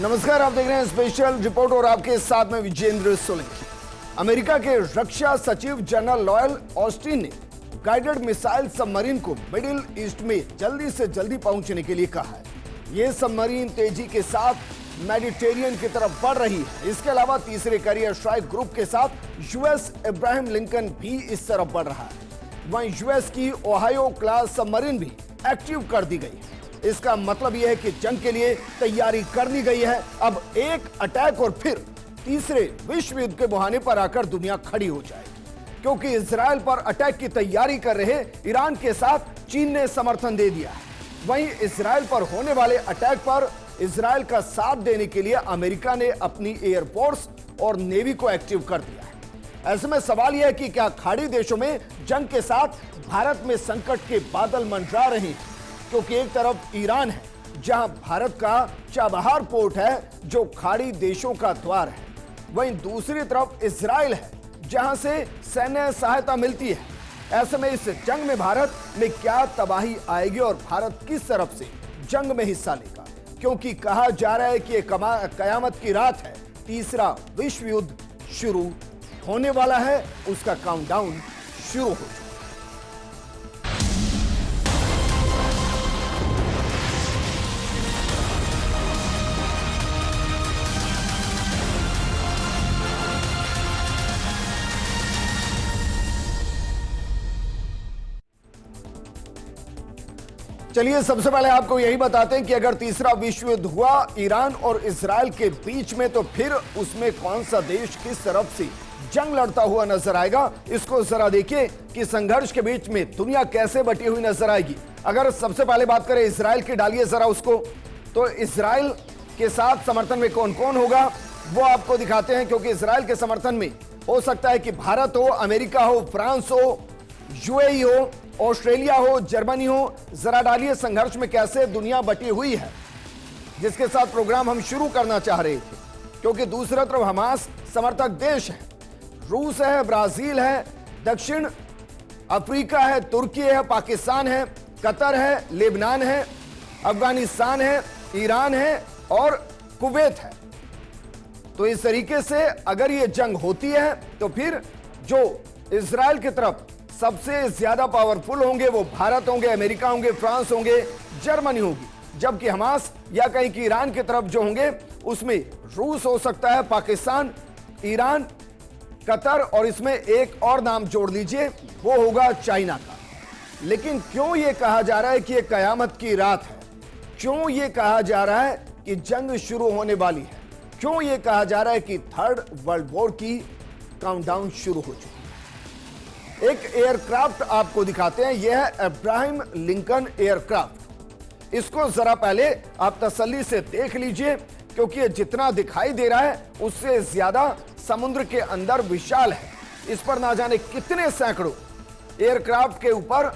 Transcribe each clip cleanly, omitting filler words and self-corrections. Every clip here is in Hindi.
नमस्कार, आप देख रहे हैं स्पेशल रिपोर्ट और आपके साथ में विजेंद्र सोलंकी। अमेरिका के रक्षा सचिव जनरल लॉयल ऑस्टिन ने गाइडेड मिसाइल सबमरीन को मिडिल ईस्ट में जल्दी से जल्दी पहुंचने के लिए कहा है। यह सबमरीन तेजी के साथ मेडिटेरियन की तरफ बढ़ रही है। इसके अलावा तीसरे करियर स्ट्राइक ग्रुप के साथ यूएस अब्राहम लिंकन भी इस तरफ बढ़ रहा है। वहीं यूएस की ओहायो क्लास सबमरीन भी एक्टिव कर दी गई है। इसका मतलब यह है कि जंग के लिए तैयारी कर ली गई है। अब एक अटैक और फिर तीसरे विश्व युद्ध के बहाने पर आकर दुनिया खड़ी हो जाएगी, क्योंकि इजराइल पर अटैक की तैयारी कर रहे ईरान के साथ चीन ने समर्थन दे दिया है। वहीं इजराइल पर होने वाले अटैक पर इजराइल का साथ देने के लिए अमेरिका ने अपनी एयरफोर्स और नेवी को एक्टिव कर दिया है। ऐसे में सवाल यह है कि क्या खाड़ी देशों में जंग के साथ भारत में संकट के बादल मंडरा रहे हैं, क्योंकि एक तरफ ईरान है जहां भारत का चाबहार पोर्ट है जो खाड़ी देशों का द्वार है, वहीं दूसरी तरफ इजराइल है जहां से सैन्य सहायता मिलती है। ऐसे में इस जंग में भारत में क्या तबाही आएगी और भारत किस तरफ से जंग में हिस्सा लेगा, क्योंकि कहा जा रहा है कि ये कयामत की रात है। तीसरा विश्व युद्ध शुरू होने वाला है, उसका काउंटडाउन शुरू हो चुका है। चलिए सबसे पहले आपको यही बताते हैं कि अगर तीसरा विश्व युद्ध हुआ ईरान और इजराइल के बीच में, तो फिर उसमें कौन सा देश किस तरफ से जंग लड़ता हुआ नजर आएगा। इसको जरा देखिए कि संघर्ष के बीच में दुनिया कैसे बटी हुई नजर आएगी। अगर सबसे पहले बात करें इजराइल की, डालिए जरा उसको, तो इजराइल के साथ समर्थन में कौन कौन होगा वो आपको दिखाते हैं, क्योंकि इजराइल के समर्थन में हो सकता है कि भारत हो, अमेरिका हो, फ्रांस हो, यूएई हो, ऑस्ट्रेलिया हो, जर्मनी हो। जरा डालिए संघर्ष में कैसे दुनिया बटी हुई है, जिसके साथ प्रोग्राम हम शुरू करना चाह रहे थे, क्योंकि दूसरी तरफ हमास समर्थक देश है, रूस है, ब्राजील है, दक्षिण अफ्रीका है, तुर्की है, पाकिस्तान है, कतर है, लेबनान है, अफगानिस्तान है, ईरान है और कुवैत है। तो इस तरीके से अगर ये जंग होती है तो फिर जो इजराइल की तरफ सबसे ज्यादा पावरफुल होंगे वो भारत होंगे, अमेरिका होंगे, फ्रांस होंगे, जर्मनी होगी, जबकि हमास या कहीं की ईरान की तरफ जो होंगे उसमें रूस हो सकता है, पाकिस्तान, ईरान, कतर और इसमें एक और नाम जोड़ लीजिए, वो होगा चाइना का। लेकिन क्यों यह कहा जा रहा है कि यह कयामत की रात है? क्यों यह कहा जा रहा है कि जंग शुरू होने वाली है? क्यों यह कहा जा रहा है कि थर्ड वर्ल्ड वॉर की काउंटडाउन शुरू हो चुकी है? एक एयरक्राफ्ट आपको दिखाते हैं, यह है अब्राहम लिंकन एयरक्राफ्ट। इसको जरा पहले आप तसल्ली से देख लीजिए, क्योंकि ये जितना दिखाई दे रहा है उससे ज्यादा समुद्र के अंदर विशाल है। इस पर ना जाने कितने सैकड़ों एयरक्राफ्ट के ऊपर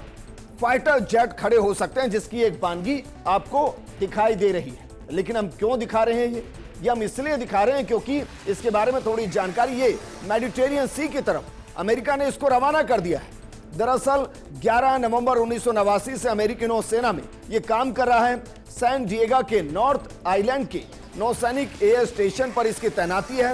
फाइटर जेट खड़े हो सकते हैं, जिसकी एक बानगी आपको दिखाई दे रही है। लेकिन हम क्यों दिखा रहे हैं ये हम इसलिए दिखा रहे हैं क्योंकि इसके बारे में थोड़ी जानकारी, ये मेडिटेरियन सी की तरफ अमेरिका ने इसको रवाना कर दिया है। दरअसल 11 नवंबर 1989 से अमेरिकी नौसेना में यह काम कर रहा है। सैन डिएगो के नॉर्थ आइलैंड के नौसैनिक एयर स्टेशन पर इसकी तैनाती है।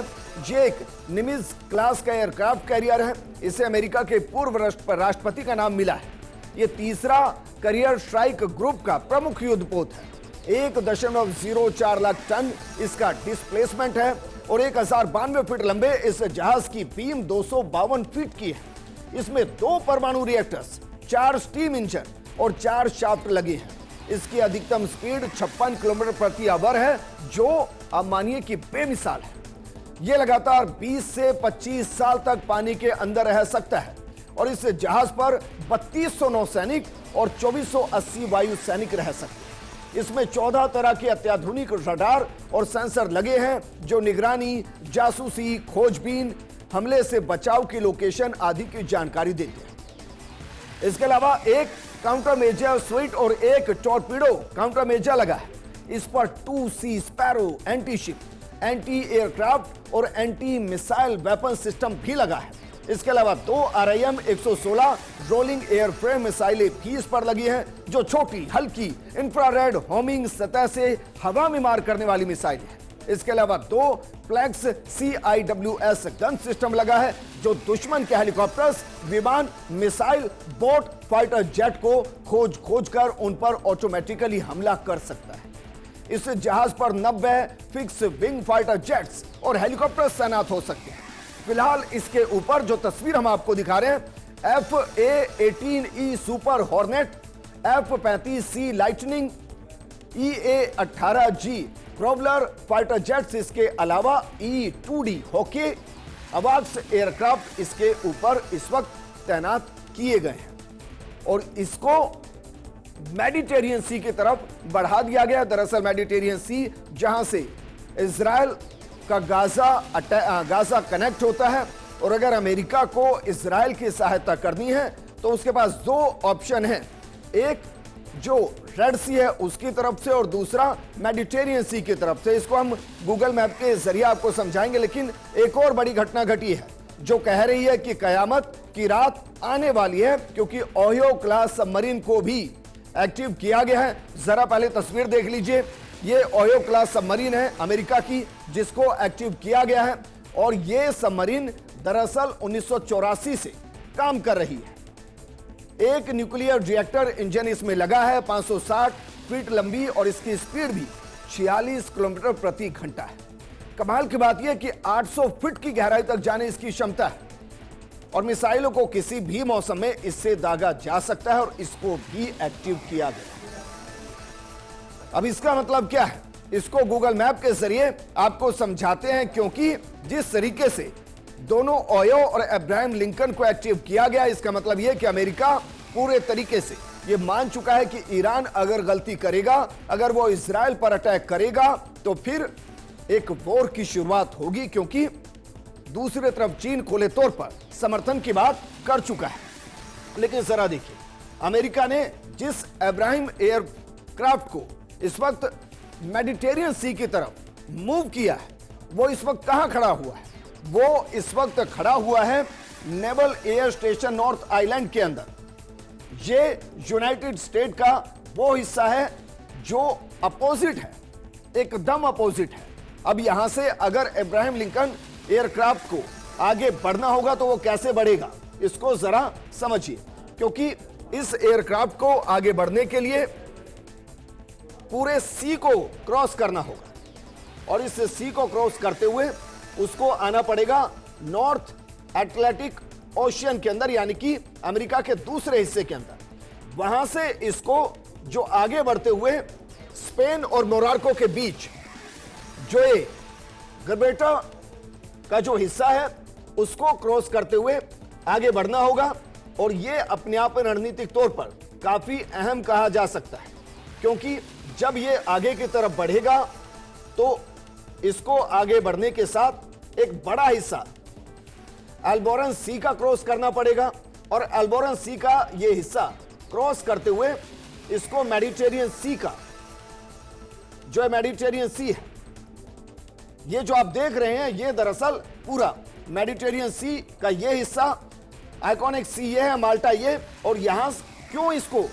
ये एक निमिज क्लास का एयरक्राफ्ट कैरियर है। इसे अमेरिका के पूर्व राष्ट्रपति का नाम मिला है। यह तीसरा करियर स्ट्राइक ग्रुप का प्रमुख युद्धपोत है। 1.04 लाख टन इसका डिस्प्लेसमेंट है और 1092 फीट लंबे इस जहाज की बीम 252 फीट की है। इसमें 2 परमाणु रिएक्टर्स, 4 स्टीम इंजन और 4 शाफ्ट लगे हैं। इसकी अधिकतम स्पीड 56 किलोमीटर प्रति आवर है, जो आप मानिए कि बेमिसाल है। यह लगातार 20 से 25 साल तक पानी के अंदर रह सकता है और इस जहाज पर 3200 नौसैनिक और 2480 वायु सैनिक रह सकते हैं। इसमें 14 तरह के अत्याधुनिक रडार और सेंसर लगे हैं, जो निगरानी, जासूसी, खोजबीन, हमले से बचाव की लोकेशन आदि की जानकारी देते हैं। इसके अलावा एक काउंटर मेजर स्वीट और एक टॉर्पीडो काउंटर मेजर लगा है। इस पर 2C sparrow anti ship, anti aircraft और एंटी मिसाइल वेपन सिस्टम भी लगा है। इसके अलावा 2 RIM 116 रोलिंग एयरफ्रेम मिसाइलें भी इस पर लगी हैं, जो छोटी, हल्की, इंफ्रारेड होमिंग सतह से हवा में मार करने वाली मिसाइल है। इसके अलावा 2 फ्लैक्स CIWS गन सिस्टम लगा है जो दुश्मन के हेलीकॉप्टर्स, विमान, मिसाइल, बोट, फाइटर जेट को खोज कर उन पर ऑटोमेटिकली हमला कर सकता है। इस जहाज पर 90 फिक्स विंग फाइटर जेट्स और हेलीकॉप्टर तैनात हो सकते हैं। फिलहाल इसके ऊपर जो तस्वीर हम आपको दिखा रहे हैं, FA-18E super hornet, F-35C lightning, EA-18G Growler fighter jets, इसके अलावा E-2D हॉकी अवाक्स एयरक्राफ्ट इसके ऊपर इस वक्त तैनात किए गए हैं और इसको मेडिटेरियन सी की तरफ बढ़ा दिया गया। दरअसल मेडिटेरियन सी जहां से इजराइल का गाजा कनेक्ट होता है और अगर अमेरिका को इजराइल की सहायता करनी है तो उसके पास 2 ऑप्शन हैं, एक जो रेड सी है उसकी तरफ से और दूसरा मेडिटेरियन सी की तरफ से। इसको हम गूगल मैप के जरिए आपको समझाएंगे, लेकिन एक और बड़ी घटना घटी है जो कह रही है कि कयामत की रात आने वाली है, क्योंकि ओहियो क्लास सबमरीन को भी एक्टिव किया गया है। जरा पहले तस्वीर देख लीजिए, ये ओहियो क्लास सबमरीन है अमेरिका की जिसको एक्टिव किया गया है और ये सबमरीन दरअसल 1984 से काम कर रही है। एक न्यूक्लियर रिएक्टर इंजन इसमें लगा है, 560 फीट लंबी और इसकी स्पीड भी 46 किलोमीटर प्रति घंटा है। कमाल की बात यह कि 800 फीट की गहराई तक जाने इसकी क्षमता है और मिसाइलों को किसी भी मौसम में इससे दागा जा सकता है और इसको भी एक्टिव किया गया। अब इसका मतलब क्या है, इसको गूगल मैप के जरिए आपको समझाते हैं, क्योंकि जिस तरीके से दोनों ओयो और अब्राहम लिंकन को एक्टिव किया गया, इसका मतलब यह कि अमेरिका पूरे तरीके से यह मान चुका है कि ईरान अगर गलती करेगा, अगर वो इजराइल पर अटैक करेगा तो फिर एक वॉर की शुरुआत होगी, क्योंकि दूसरी तरफ चीन खुले तौर पर समर्थन की बात कर चुका है। लेकिन जरा देखिए, अमेरिका ने जिस अब्राहम एयरक्राफ्ट को इस वक्त मेडिटेरियन सी की तरफ मूव किया है, वो इस वक्त कहां खड़ा हुआ है? वो इस वक्त खड़ा हुआ है naval air station north island के अंदर। ये यूनाइटेड स्टेट का वो हिस्सा है जो अपोजिट है, एकदम अपोजिट है। अब यहां से अगर अब्राहम लिंकन एयरक्राफ्ट को आगे बढ़ना होगा तो वो कैसे बढ़ेगा, इसको जरा समझिए, क्योंकि इस एयरक्राफ्ट को आगे बढ़ने के लिए पूरे सी को क्रॉस करना होगा और इस सी को क्रॉस करते हुए उसको आना पड़ेगा नॉर्थ अटलांटिक ओशियन के अंदर, यानी कि अमेरिका के दूसरे हिस्से के अंदर। वहां से इसको जो आगे बढ़ते हुए स्पेन और मोरार्को के बीच जो ये गिब्राल्टर का जो हिस्सा है उसको क्रॉस करते हुए आगे बढ़ना होगा और ये अपने आप में रणनीतिक तौर पर काफी अहम कहा जा सकता है, क्योंकि जब ये आगे की तरफ बढ़ेगा तो इसको आगे बढ़ने के साथ एक बड़ा हिस्सा एल्बोरन सी का क्रॉस करना पड़ेगा और एल्बोरन सी का ये हिस्सा क्रॉस करते हुए इसको मेडिटेरियन सी का जो मेडिटेरियन सी है, ये जो आप देख रहे हैं, ये दरअसल पूरा मेडिटेरियन सी का ये हिस्सा, आइकॉनिक सी ये है, माल्टा ये, और यहां क्यों इसको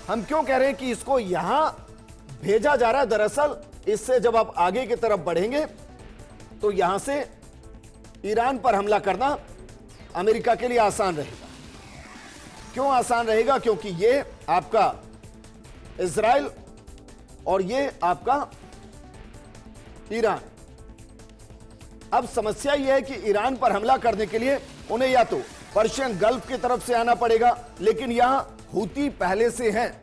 हम क्यों कह रहे हैं कि इसको यहां भेजा जा रहा है? दरअसल इससे जब आप आगे की तरफ बढ़ेंगे तो यहां से ईरान पर हमला करना अमेरिका के लिए आसान रहेगा। क्यों आसान रहेगा? क्योंकि ये आपका इजराइल और ये आपका ईरान। अब समस्या यह है कि ईरान पर हमला करने के लिए उन्हें या तो पर्शियन गल्फ की तरफ से आना पड़ेगा, लेकिन यहां हूती पहले से हैं,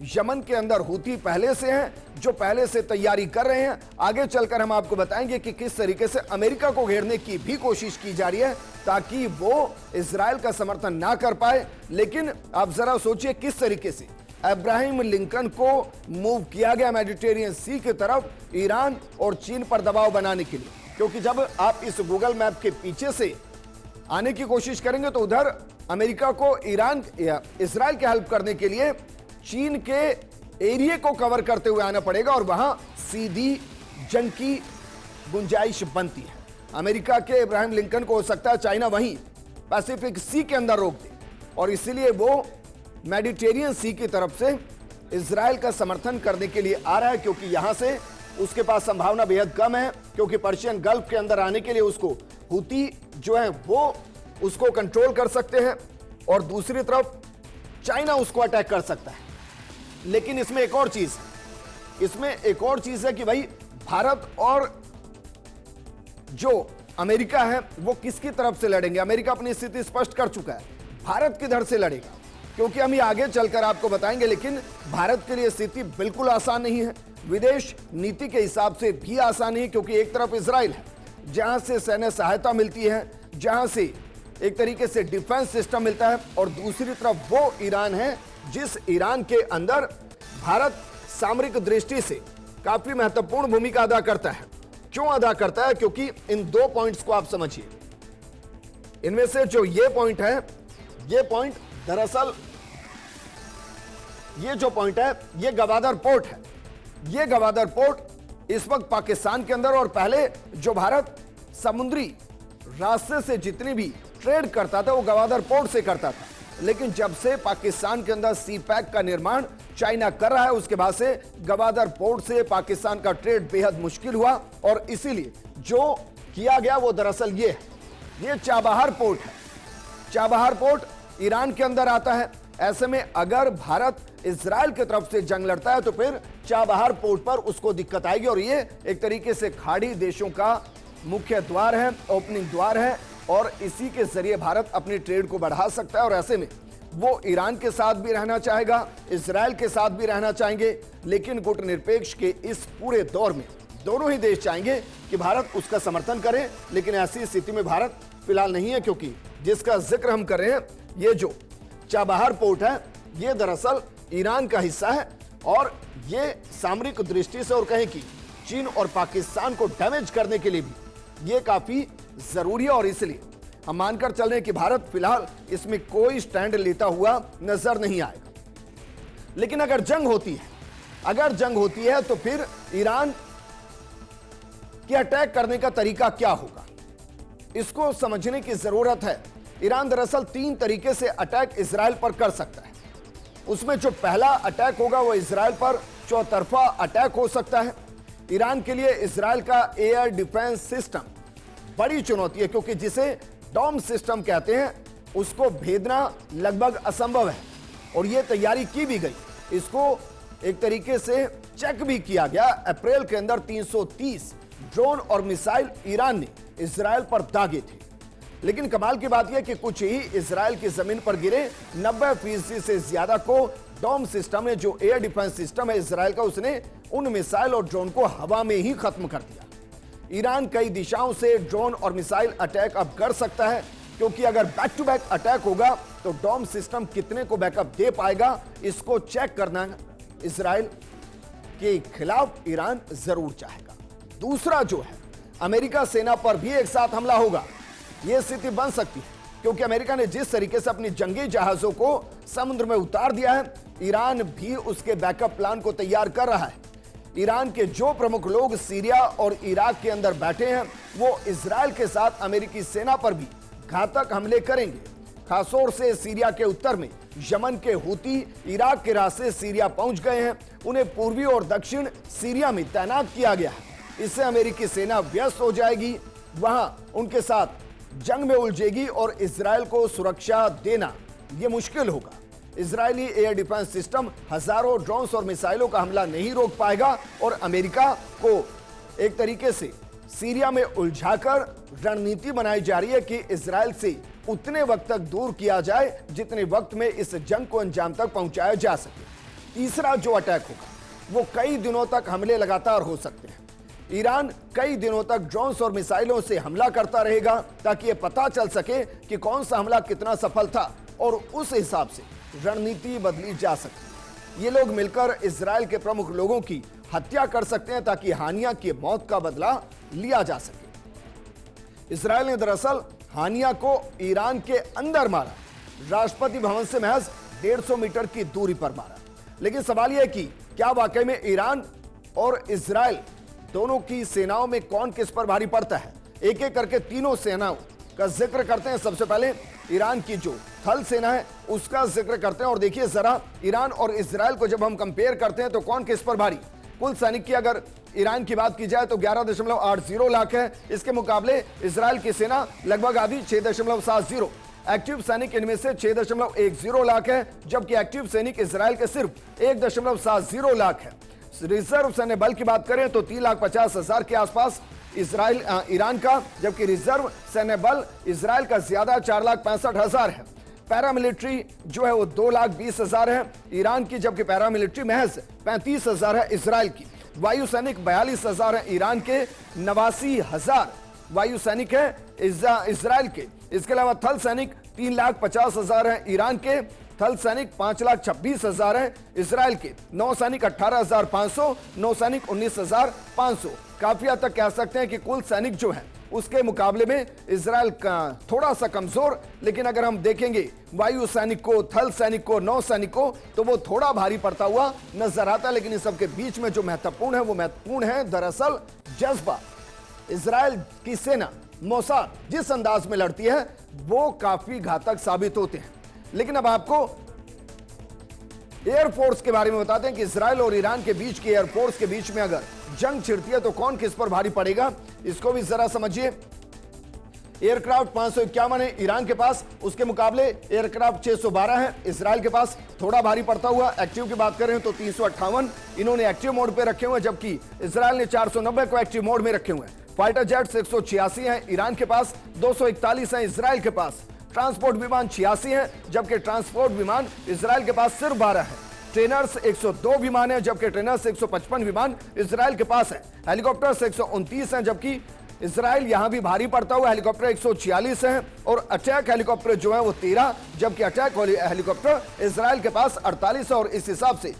यमन के अंदर हूती पहले से हैं जो पहले से तैयारी कर रहे हैं। आगे चलकर हम आपको बताएंगे कि किस तरीके से अमेरिका को घेरने की भी कोशिश की जा रही है ताकि वो इजराइल का समर्थन ना कर पाए। लेकिन आप जरा सोचिए किस तरीके से अब्राहम लिंकन को मूव किया गया मेडिटेरियन सी की तरफ ईरान और चीन पर दबाव बनाने के लिए, क्योंकि जब आप इस गूगल मैप के पीछे से आने की कोशिश करेंगे तो उधर अमेरिका को ईरान या इजराइल की हेल्प करने के लिए चीन के एरिया को कवर करते हुए आना पड़ेगा और वहां सीधी जंग की गुंजाइश बनती है। अमेरिका के अब्राहम लिंकन को हो सकता है चाइना वहीं पैसिफिक सी के अंदर रोक दे और इसीलिए वो मेडिटेरियन सी की तरफ से इजराइल का समर्थन करने के लिए आ रहा है, क्योंकि यहां से उसके पास संभावना बेहद कम है, क्योंकि पर्शियन गल्फ के अंदर आने के लिए उसको हूती जो है वो उसको कंट्रोल कर सकते हैं, और दूसरी तरफ चाइना उसको अटैक कर सकता है। लेकिन इसमें एक और चीज है कि भाई भारत और जो अमेरिका है वो किसकी तरफ से लड़ेंगे। अमेरिका अपनी स्थिति स्पष्ट कर चुका है, भारत किधर से लड़ेगा, क्योंकि हम ये आगे चलकर आपको बताएंगे। लेकिन भारत के लिए स्थिति बिल्कुल आसान नहीं है, विदेश नीति के हिसाब से भी आसान नहीं है, क्योंकि एक तरफ इजराइल है जहां से सैन्य सहायता मिलती है, जहां से एक तरीके से डिफेंस सिस्टम मिलता है, और दूसरी तरफ वो ईरान है जिस ईरान के अंदर भारत सामरिक दृष्टि से काफी महत्वपूर्ण भूमिका अदा करता है। क्यों अदा करता है? क्योंकि इन दो पॉइंट्स को आप समझिए। इनमें से जो ये पॉइंट है, ये पॉइंट दरअसल ये जो पॉइंट है ये गवादर पोर्ट है। ये गवादर पोर्ट इस वक्त पाकिस्तान के अंदर, और पहले जो भारत समुद्री रास्ते से जितनी भी ट्रेड करता था वो गवादर पोर्ट से करता था। लेकिन जब से पाकिस्तान के अंदर सी पैक का निर्माण चाइना कर रहा है, उसके बाद से गवादर पोर्ट से पाकिस्तान का ट्रेड बेहद मुश्किल हुआ, और इसीलिए जो किया गया वो दरअसल ये चाबहार पोर्ट है। चाबहार पोर्ट ईरान के अंदर आता है। ऐसे में अगर भारत इजराइल की तरफ से जंग लड़ता है तो फिर चाबहार पोर्ट पर उसको दिक्कत आएगी, और ये एक तरीके से खाड़ी देशों का मुख्य द्वार है, ओपनिंग द्वार है, और इसी के जरिए भारत अपनी ट्रेड को बढ़ा सकता है। और ऐसे में वो ईरान के साथ भी रहना चाहेगा, इजराइल के साथ भी रहना चाहेंगे, लेकिन गुटनिरपेक्ष के इस पूरे दौर में दोनों ही देश चाहेंगे कि भारत उसका समर्थन करे। लेकिन ऐसी स्थिति में भारत फिलहाल नहीं है, क्योंकि जिसका जिक्र हम कर रहे हैं, ये जो चाबहार पोर्ट है ये दरअसल ईरान का हिस्सा है, और ये सामरिक दृष्टि से और कहें कि चीन और पाकिस्तान को डैमेज करने के लिए भी ये काफी जरूरी है। और इसलिए हम मानकर चल रहे हैं कि भारत फिलहाल इसमें कोई स्टैंड लेता हुआ नजर नहीं आएगा। लेकिन अगर जंग होती है तो फिर ईरान के अटैक करने का तरीका क्या होगा, इसको समझने की जरूरत है। ईरान दरअसल 3 तरीके से अटैक इजराइल पर कर सकता है। उसमें जो पहला अटैक होगा वो इजराइल पर चौतरफा अटैक हो सकता है। ईरान के लिए इजराइल का एयर डिफेंस सिस्टम बड़ी चुनौती है, क्योंकि जिसे डॉम सिस्टम कहते हैं उसको भेदना लगभग असंभव है, और यह तैयारी की भी गई। इसको एक तरीके से चेक भी किया गया। अप्रैल के अंदर 330 ड्रोन और मिसाइल ईरान ने इजराइल पर दागे थे। लेकिन कमाल की बात यह कि कुछ ही इजराइल की जमीन पर गिरे, 90% से ज्यादा को डॉम सिस्टम है, जो एयर डिफेंस सिस्टम है इजराइल का, उसने उन मिसाइल और ड्रोन को हवा में ही खत्म कर दिया। ईरान कई दिशाओं से ड्रोन और मिसाइल अटैक अब कर सकता है, क्योंकि अगर बैक टू बैक अटैक होगा तो डॉम सिस्टम कितने को बैकअप दे पाएगा, इसको चेक करना इजराइल के खिलाफ ईरान जरूर चाहेगा। दूसरा जो है, अमेरिका सेना पर भी एक साथ हमला होगा। यह स्थिति बन सकती है, क्योंकि अमेरिका ने जिस तरीके से अपनी जंगी जहाजों को समुद्र में उतार दिया है, ईरान भी उसके बैकअप प्लान को तैयार कर रहा है। ईरान के जो प्रमुख लोग सीरिया और इराक के अंदर बैठे हैं, वो इजराइल के साथ अमेरिकी सेना पर भी घातक हमले करेंगे। खासतौर से सीरिया के उत्तर में यमन के हूती इराक के रास्ते सीरिया पहुंच गए हैं। उन्हें पूर्वी और दक्षिण सीरिया में तैनात किया गया है। इससे अमेरिकी सेना व्यस्त हो जाएगी, वहां उनके साथ जंग में उलझेगी, और इजराइल को सुरक्षा देना यह मुश्किल होगा। इजरायली एयर डिफेंस सिस्टम हजारों ड्रोन्स और मिसाइलों का हमला नहीं रोक पाएगा, और अमेरिका को एक तरीके से सीरिया में उलझाकर रणनीति बनाई जा रही है कि इजराइल से उतने वक्त तक दूर किया जाए जितने वक्त में इस जंग को अंजाम तक पहुंचाया जा सके। तीसरा जो अटैक होगा वो कई दिनों तक हमले लगातार हो सकते हैं। ईरान कई दिनों तक ड्रोन्स और मिसाइलों से हमला करता रहेगा, ताकि यह पता चल सके कि कौन सा हमला कितना सफल था, और उस हिसाब से रणनीति बदली जा सकती है। ये लोग मिलकर इजराइल के प्रमुख लोगों की हत्या कर सकते हैं, ताकि हानिया की मौत का बदला लिया जा सके। इजराइल ने दरअसल हानिया को ईरान के अंदर मारा, राष्ट्रपति भवन से महज 150 मीटर की दूरी पर मारा। लेकिन सवाल यह है कि क्या वाकई में ईरान और इजराइल दोनों की सेनाओं में कौन किस पर भारी पड़ता है? एक एक करके तीनों सेनाओं का जिक्र करते हैं। सबसे पहले ईरान की जो थल सेना है उसका जिक्र करते हैं, और देखिए जरा ईरान और इजराइल को जब हम कंपेयर करते हैं तो कौन किस पर भारी। कुल सैनिक की अगर ईरान की बात की जाए तो 11.80 लाख है। इसके मुकाबले इजराइल की सेना लगभग आधी 6.70। एक्टिव सैनिक इनमें से 6.10 लाख है, जबकि एक्टिव सैनिक इजराइल के सिर्फ 1.70 लाख है। रिजर्व सैन्य बल की बात करें तो 3,50,000 के आसपास ईरान का, जबकि रिजर्व सैन्य बल इजराइल का ज्यादा 4,65,000 है। पैरामिलिट्री जो है वो 2,20,000 है ईरान की, जबकि पैरामिलिट्री महज 35,000 है इजराइल की। वायु सैनिक 42,000 है ईरान के, 89,000 वायु सैनिक है इजराइल के। इसके अलावा थल सैनिक 3,50,000 है ईरान के, थल सैनिक 5,26,000 है इजराइल के। नौ सैनिक 18,500, नौ सैनिक 19,500। काफी हद तक कह सकते हैं कि कुल सैनिक जो है उसके मुकाबले में इजराइल का थोड़ा सा कमजोर, लेकिन अगर हम देखेंगे वायु सैनिक को, थल सैनिक को, नौ सैनिक को, तो वो थोड़ा भारी पड़ता हुआ नजर आता है। लेकिन इस सबके बीच में जो महत्वपूर्ण है वो महत्वपूर्ण है दरअसल जज्बा। इजराइल की सेना मोसाद जिस अंदाज में लड़ती है वो काफी घातक साबित होते हैं। लेकिन अब आपको एयरफोर्स के बारे में बताते हैं कि इजराइल और ईरान के बीच की एयरफोर्स के बीच में अगर जंग छिड़ती है तो कौन किस पर भारी पड़ेगा, इसको भी जरा समझिए। एयरक्राफ्ट 551 है ईरान के पास, उसके मुकाबले एयरक्राफ्ट 612 है इजराइल के पास, थोड़ा भारी पड़ता हुआ। एक्टिव की बात करें तो 358 इन्होंने एक्टिव मोड पे रखे हुए, जबकि इजराइल ने 490 को एक्टिव मोड में रखे हुए हैं। फाइटर जेट्स 186 हैं ईरान के पास, 241 हैं इजराइल के पास। ट्रांसपोर्ट विमान 86 हैं, जबकि ट्रांसपोर्ट विमान इजराइल के पास सिर्फ 12 है। ट्रेनर्स 102 विमान है, जबकि ट्रेनर्स 155 विमान इजराइल के पास है। हेलीकॉप्टर्स 129 हैं, जबकि इजराइल यहां भी भारी पड़ता हुआ। हेलीकॉप्टर 146 हैं और अटैक हेलीकॉप्टर जो है वो 13, जबकि अटैक हेलीकॉप्टर इजराइल के पास 48 है। और इस हिसाब से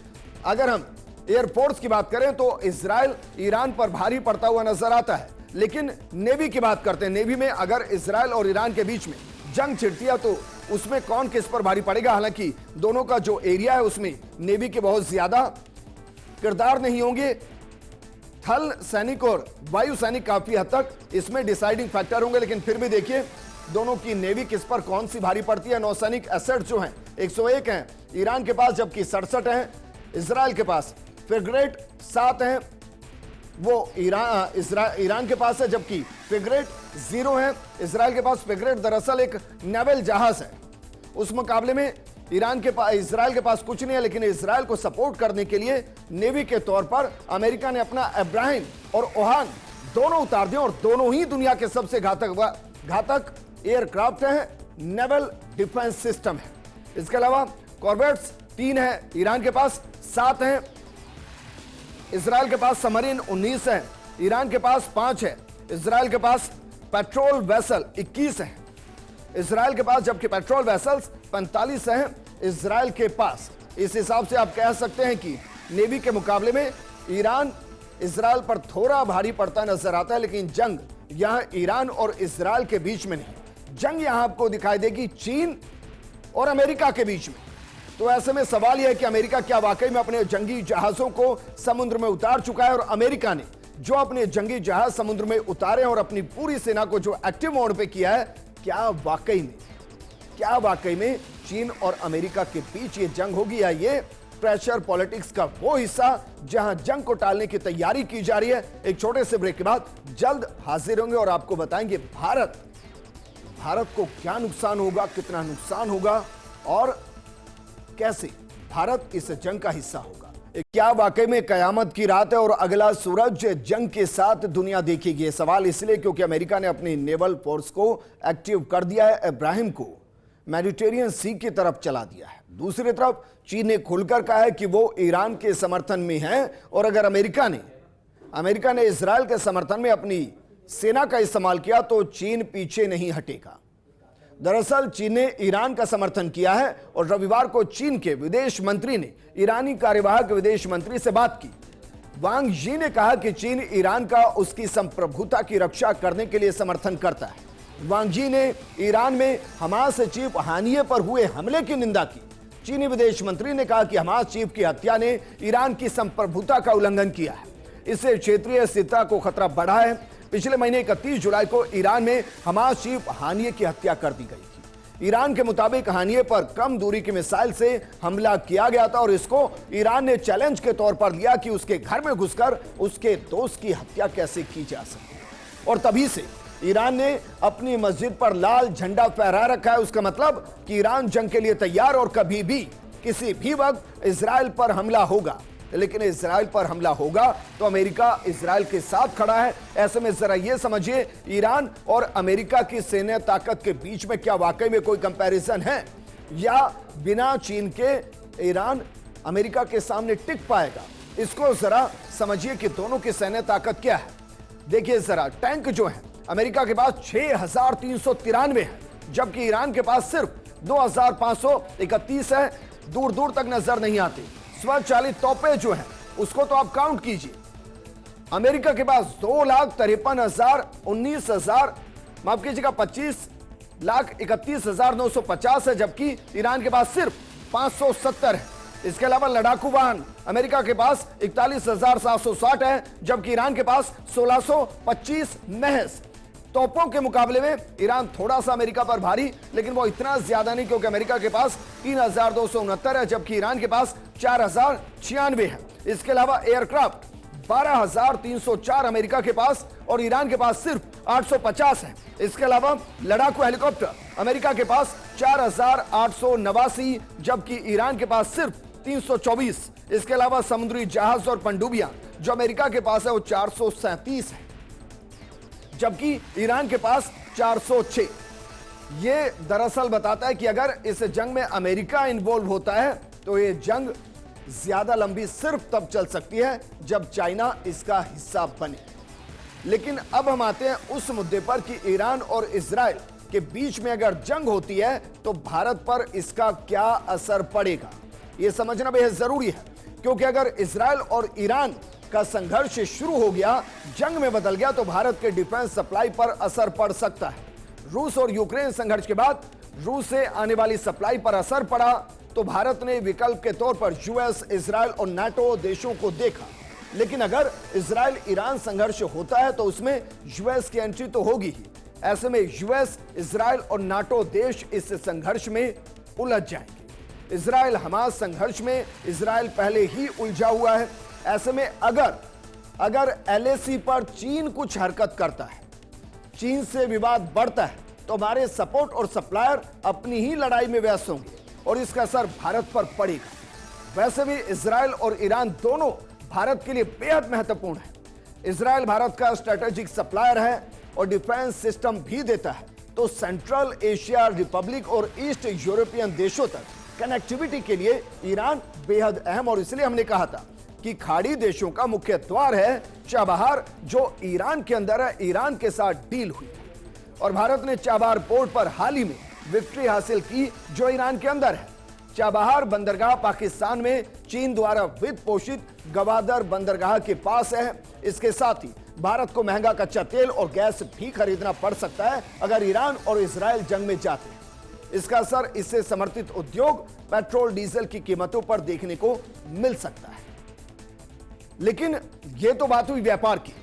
अगर हम एयरफोर्स की बात करें तो इजराइल ईरान पर भारी पड़ता हुआ नजर आता है। लेकिन नेवी की बात करते हैं, नेवी में अगर इजराइल और ईरान के बीच में जंग छिड़ती है तो उसमें कौन किस पर भारी पड़ेगा। हालांकि दोनों का जो एरिया है उसमें नेवी के बहुत ज्यादा किरदार नहीं होंगे। थल सैनिक और वायु सैनिक काफी हद तक इसमें डिसाइडिंग फैक्टर होंगे, लेकिन फिर भी देखिए दोनों की नेवी किस पर कौन सी भारी पड़ती है। नौसैनिक एसेट जो हैं 101 हैं ईरान के पास, जबकि 67 हैं इजराइल के पास। फ्रिगेट 7 हैं वो ईरान के पास है, जबकि फ्रिगेट 0 है इजराइल के पास। फ्रिगेट दरअसल एक नेवल जहाज है, उस मुकाबले में इजराइल के पास कुछ नहीं है। लेकिन इजराइल को सपोर्ट करने के लिए नेवी के तौर पर अमेरिका ने अपना अब्राहिम और ओहान दोनों उतार दिए, और दोनों ही दुनिया के सबसे घातक एयरक्राफ्ट है, नेवल डिफेंस सिस्टम है। इसके अलावा कॉर्वेट्स 3 है ईरान के पास, 7 है इजराइल के पास। सबमरीन 19 है ईरान के पास, 5 है इजराइल के पास। पेट्रोल वेसल 21 है इजराइल के पास, जबकि पेट्रोल वेसल्स 45 हैं इजराइल के पास। इस हिसाब से आप कह सकते हैं कि नेवी के मुकाबले में ईरान इजराइल पर थोड़ा भारी पड़ता नजर आता है। लेकिन जंग यहां ईरान और इजराइल के बीच में नहीं, जंग यहां आपको दिखाई देगी चीन और अमेरिका के बीच में। तो ऐसे में सवाल यह है कि अमेरिका क्या वाकई में अपने जंगी जहाजों को समुद्र में उतार चुका है, और अमेरिका ने जो अपने जंगी जहाज समुद्र में उतारे और अपनी पूरी सेना को जो एक्टिव मोड पे किया है, क्या वाकई में चीन और अमेरिका के बीच ये जंग होगी, या ये प्रेशर पॉलिटिक्स का वो हिस्सा जहां जंग को टालने की तैयारी की जा रही है। एक छोटे से ब्रेक के बाद जल्द हाजिर होंगे और आपको बताएंगे भारत को क्या नुकसान होगा, कितना नुकसान होगा, और कैसे भारत इस जंग का हिस्सा होगा। क्या वाकई में कयामत की रात है और अगला सूरज जंग के साथ दुनिया देखेगी? ये सवाल इसलिए क्योंकि अमेरिका ने अपनी नेवल फोर्स को एक्टिव कर दिया है, अब्राहिम को मेडिटेरियन सी की तरफ चला दिया है। दूसरी तरफ चीन ने खुलकर कहा है कि वो ईरान के समर्थन में है, और अगर अमेरिका ने इजराइल के समर्थन में अपनी सेना का इस्तेमाल किया तो चीन पीछे नहीं हटेगा। दरअसल चीन ने ईरान का समर्थन किया है, और रविवार को चीन के विदेश मंत्री ने ईरानी कार्यवाहक विदेश मंत्री से बात की। वांग यी ने कहा कि चीन ईरान का उसकी संप्रभुता की रक्षा करने के लिए समर्थन करता है। वांग यी ने ईरान में हमास चीफ हानिये पर हुए हमले की निंदा की। चीनी विदेश मंत्री ने कहा कि हमास चीफ की हत्या ने ईरान की संप्रभुता का उल्लंघन किया है, इससे क्षेत्रीय स्थिरता को खतरा बढ़ा है। पिछले महीने 31 जुलाई को ईरान में हमास चीफ हानिये की हत्या कर दी गई थी। ईरान के मुताबिक हानिये पर कम दूरी की मिसाइल से हमला किया गया था और इसको ईरान ने चैलेंज के तौर पर लिया कि उसके घर में घुसकर उसके दोस्त की हत्या कैसे की जा सके। और तभी से ईरान ने अपनी मस्जिद पर लाल झंडा फहरा रखा है। उसका मतलब कि ईरान जंग के लिए तैयार और कभी भी किसी भी वक्त इजराइल पर हमला होगा। लेकिन इजराइल पर हमला होगा तो अमेरिका इजराइल के साथ खड़ा है। ऐसे में जरा यह समझिए, ईरान और अमेरिका की सैन्य ताकत के बीच में क्या वाकई में कोई कंपैरिजन है, या बिना चीन के ईरान अमेरिका के सामने टिक पाएगा? इसको जरा समझिए कि दोनों की सैन्य ताकत क्या है। देखिए जरा, टैंक जो है अमेरिका के पास 6393 है, जबकि ईरान के पास सिर्फ 2531 है। दूर दूर तक नजर नहीं आती। स्वचालित तोपें जो है उसको तो आप काउंट कीजिए। अमेरिका के पास 2,53,000 माफ कीजिएगा 25,31,950 है, जबकि ईरान के पास सिर्फ 570 है। इसके अलावा लड़ाकू वाहन अमेरिका के पास 41,760 है, जबकि ईरान के पास 1,625 महज। तोपों के मुकाबले में ईरान थोड़ा सा अमेरिका पर भारी, लेकिन वो इतना ज्यादा नहीं, क्योंकि अमेरिका के पास 3,269 है, जबकि ईरान के पास 4,096 है। इसके अलावा एयरक्राफ्ट 12,304 अमेरिका के पास और ईरान के पास सिर्फ 850 है। इसके अलावा लड़ाकू हेलीकॉप्टर अमेरिका के पास 4,889, जबकि ईरान के पास सिर्फ 324। इसके अलावा समुद्री जहाज और पनडुब्बियां जो अमेरिका के पास है वो 437 है, जबकि ईरान के पास 406। ये दरअसल बताता है कि अगर इस जंग में अमेरिका इन्वॉल्व होता है तो ये जंग ज्यादा लंबी सिर्फ तब चल सकती है जब चाइना इसका हिस्सा बने। लेकिन अब हम आते हैं उस मुद्दे पर कि ईरान और इजराइल के बीच में अगर जंग होती है तो भारत पर इसका क्या असर पड़ेगा, यह समझना बेहद जरूरी है। क्योंकि अगर इजराइल और ईरान का संघर्ष शुरू हो गया, जंग में बदल गया, तो भारत के डिफेंस सप्लाई पर असर पड़ सकता है। रूस और यूक्रेन संघर्ष के बाद रूस से आने वाली सप्लाई पर असर पड़ा, तो भारत ने विकल्प के तौर पर यूएस, इजराइल और नाटो देशों को देखा। लेकिन अगर इजराइल ईरान संघर्ष होता है तो उसमें यूएस की एंट्री तो होगी ही। ऐसे में यूएस, इजराइल और नाटो देश इस संघर्ष में उलझ जाएंगे। इजराइल हमास संघर्ष में इजराइल पहले ही उलझा हुआ है। ऐसे में अगर एलएसी पर चीन कुछ हरकत करता है, चीन से विवाद बढ़ता है, तो हमारे सपोर्ट और सप्लायर अपनी ही लड़ाई में व्यस्त होंगे और इसका असर भारत पर पड़ेगा। वैसे भी इजराइल और ईरान दोनों भारत के लिए बेहद महत्वपूर्ण है। इजराइल भारत का स्ट्रेटेजिक सप्लायर है और डिफेंस सिस्टम भी देता है, तो सेंट्रल एशिया रिपब्लिक और ईस्ट यूरोपियन देशों तक कनेक्टिविटी के लिए ईरान बेहद अहम। और इसलिए हमने कहा था कि खाड़ी देशों का मुख्य द्वार है चाबहार, जो ईरान के अंदर है। ईरान के साथ डील हुई और भारत ने चाबहार पोर्ट पर हाल ही में विक्ट्री हासिल की, जो ईरान के अंदर है। चाबहार बंदरगाह पाकिस्तान में चीन द्वारा वित्त पोषित गवादर बंदरगाह के पास है। इसके साथ ही भारत को महंगा कच्चा तेल और गैस भी खरीदना पड़ सकता है अगर ईरान और इजराइल जंग में जाते हैं। इसका असर इससे समर्थित उद्योग, पेट्रोल डीजल की कीमतों पर देखने को मिल सकता है। लेकिन यह तो बात हुई व्यापार की,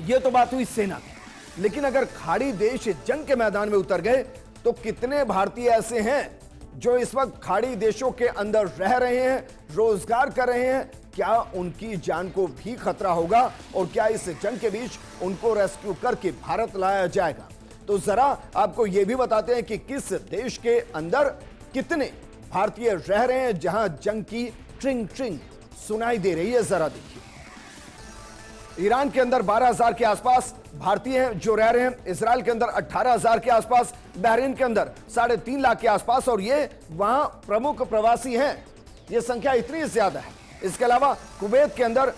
यह तो बात हुई सेना की। लेकिन अगर खाड़ी देश जंग के मैदान में उतर गए तो कितने भारतीय ऐसे हैं जो इस वक्त खाड़ी देशों के अंदर रह रहे हैं, रोजगार कर रहे हैं? क्या उनकी जान को भी खतरा होगा और क्या इस जंग के बीच उनको रेस्क्यू करके भारत लाया जाएगा? तो जरा आपको यह भी बताते हैं कि किस देश के अंदर कितने भारतीय रह रहे हैं जहां जंग की ट्रिंग ट्रिंग सुनाई दे रही है। जरा देखिए, ईरान के अंदर 12,000 के आसपास भारतीय हैं जो रह रहे हैं, इजराइल के अंदर 18,000 के आसपास, बहरीन के अंदर 3.5 लाख के आसपास, और ये वहां प्रमुख प्रवासी हैं। ये संख्या इतनी ज्यादा है। इसके अलावा कुवैत के अंदर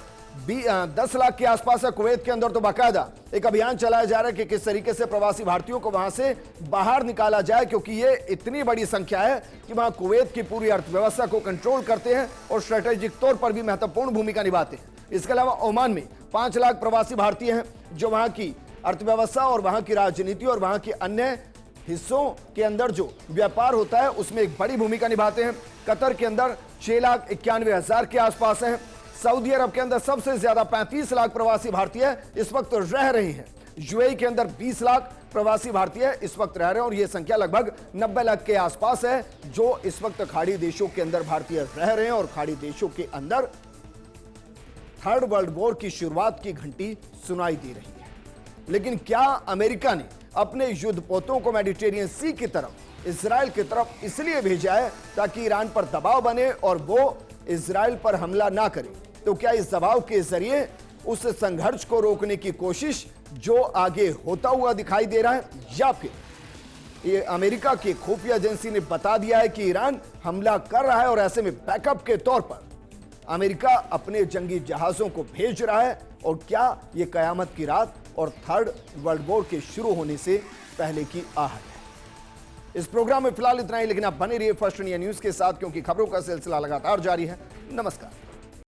10 लाख के आसपास है। कुवैत के अंदर तो बाकायदा एक अभियान चलाया जा रहा है कि किस तरीके से प्रवासी भारतीयों को वहां से बाहर निकाला जाए, क्योंकि ये इतनी बड़ी संख्या है कि वहां कुवैत की पूरी अर्थव्यवस्था को कंट्रोल करते हैं और स्ट्रेटेजिक तौर पर भी महत्वपूर्ण भूमिका निभाते हैं। इसके अलावा ओमान में 5 लाख प्रवासी भारतीय हैं जो वहां की अर्थव्यवस्था और वहां की राजनीति और वहां के अन्य हिस्सों के अंदर जो व्यापार होता है उसमें एक बड़ी भूमिका निभाते हैं। कतर के अंदर 6,91,000 के आसपास हैं। सऊदी अरब के अंदर सबसे ज्यादा 35 लाख प्रवासी भारतीय इस वक्त रह रहे हैं। यूएई के अंदर 20 लाख प्रवासी भारतीय इस वक्त रह रहे हैं और यह संख्या लगभग 90 लाख के आसपास है, जो इस वक्त खाड़ी देशों के अंदर भारतीय रह रहे हैं और खाड़ी देशों के अंदर थर्ड वर्ल्ड वॉर की शुरुआत की घंटी सुनाई दे रही है। लेकिन क्या अमेरिका ने अपने युद्धपोतों को मेडिटेरियन सी की तरफ, इजराइल की तरफ इसलिए भेजा है ताकि ईरान पर दबाव बने और वो इजराइल पर हमला ना करे? तो क्या इस दबाव के जरिए उस संघर्ष को रोकने की कोशिश जो आगे होता हुआ दिखाई दे रहा है, या फिर ये अमेरिका की खुफिया एजेंसी ने बता दिया है कि ईरान हमला कर रहा है और ऐसे में बैकअप के तौर पर अमेरिका अपने जंगी जहाजों को भेज रहा है? और क्या यह कयामत की रात और थर्ड वर्ल्ड वॉर के शुरू होने से पहले की आहट है? इस प्रोग्राम में फिलहाल इतना ही, लेकिन आप बने रहिए फर्स्ट इंडिया न्यूज के साथ, क्योंकि खबरों का सिलसिला लगातार जारी है। नमस्कार।